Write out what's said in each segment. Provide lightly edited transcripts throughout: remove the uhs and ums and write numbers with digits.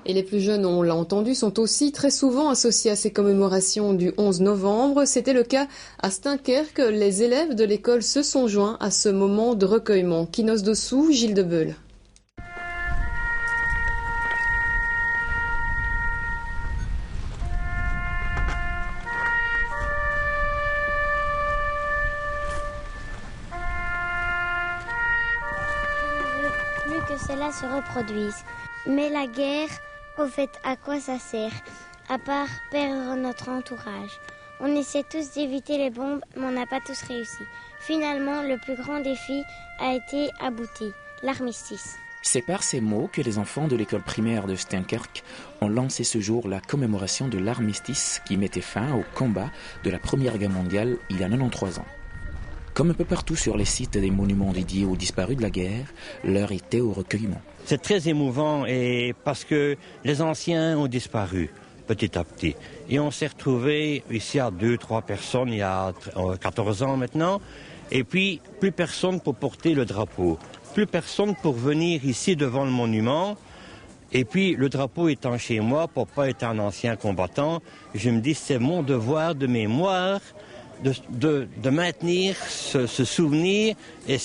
Et les plus jeunes, on l'a entendu, sont aussi très souvent associés à ces commémorations du 11 novembre. C'était le cas à Steinkerque. Les élèves de l'école se sont joints à ce moment de recueillement. Kinos Dossou, Gilles Debeul. Que cela se reproduise. Mais la guerre, au fait, à quoi ça sert? À part perdre notre entourage. On essaie tous d'éviter les bombes, mais on n'a pas tous réussi. Finalement, le plus grand défi a été abouti, l'armistice. C'est par ces mots que les enfants de l'école primaire de Steinkerque ont lancé ce jour la commémoration de l'armistice qui mettait fin au combat de la Première Guerre mondiale il y a 93 ans. Comme un peu partout sur les sites des monuments dédiés aux disparus de la guerre, l'heure était au recueillement. C'est très émouvant et parce que les anciens ont disparu petit à petit. Et on s'est retrouvés ici à 2-3 personnes il y a 14 ans maintenant. Et puis, plus personne pour porter le drapeau. Plus personne pour venir ici devant le monument. Et puis, le drapeau étant chez moi, pour pas être un ancien combattant, je me dis c'est mon devoir de mémoire de maintenir ce souvenir et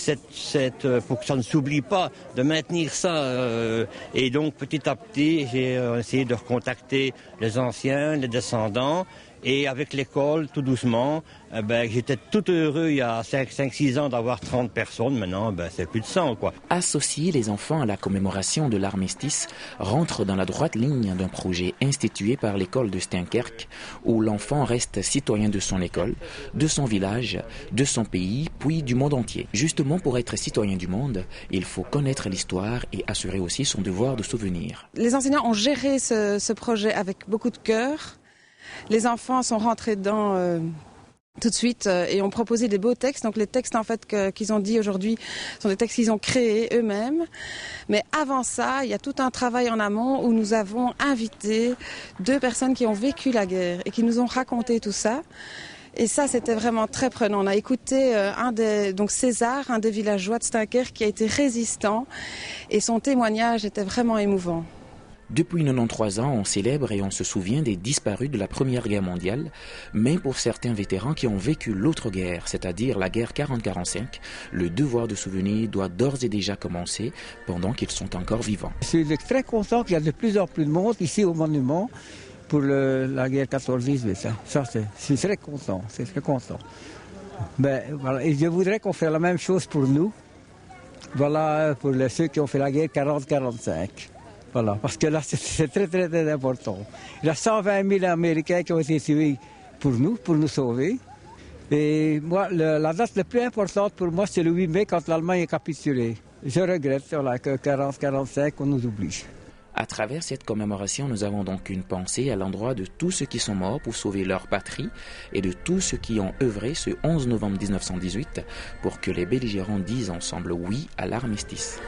pour que ça ne s'oublie pas, de maintenir ça. Et donc petit à petit, j'ai essayé de recontacter les anciens, les descendants. Et avec l'école, tout doucement, j'étais tout heureux il y a 5-6 ans d'avoir 30 personnes. Maintenant, c'est plus de 100, quoi. Associer les enfants à la commémoration de l'armistice rentre dans la droite ligne d'un projet institué par l'école de Steinkerque où l'enfant reste citoyen de son école, de son village, de son pays, puis du monde entier. Justement, pour être citoyen du monde, il faut connaître l'histoire et assurer aussi son devoir de souvenir. Les enseignants ont géré ce projet avec beaucoup de cœur. Les enfants sont rentrés dedans tout de suite et ont proposé des beaux textes. Donc les textes en fait qu'ils ont dit aujourd'hui sont des textes qu'ils ont créés eux-mêmes. Mais avant ça, il y a tout un travail en amont où nous avons invité 2 personnes qui ont vécu la guerre et qui nous ont raconté tout ça. Et ça, c'était vraiment très prenant. On a écouté donc César, un des villageois de Steinkerque qui a été résistant et son témoignage était vraiment émouvant. Depuis 93 ans, on célèbre et on se souvient des disparus de la Première Guerre mondiale, mais pour certains vétérans qui ont vécu l'autre guerre, c'est-à-dire la guerre 40-45, le devoir de souvenir doit d'ores et déjà commencer pendant qu'ils sont encore vivants. Je suis très content qu'il y a de plus en plus de monde ici au monument pour la guerre 14-18. Ça, je suis très content, Voilà. Et je voudrais qu'on fasse la même chose pour nous, voilà, pour ceux qui ont fait la guerre 40-45. Voilà, parce que là, c'est très, très, très important. Il y a 120 000 Américains qui ont été tués pour nous sauver. Et moi, la date la plus importante pour moi, c'est le 8 mai, quand l'Allemagne est capitulée. Je regrette que 40-45, on nous oublie. À travers cette commémoration, nous avons donc une pensée à l'endroit de tous ceux qui sont morts pour sauver leur patrie et de tous ceux qui ont œuvré ce 11 novembre 1918 pour que les belligérants disent ensemble oui à l'armistice.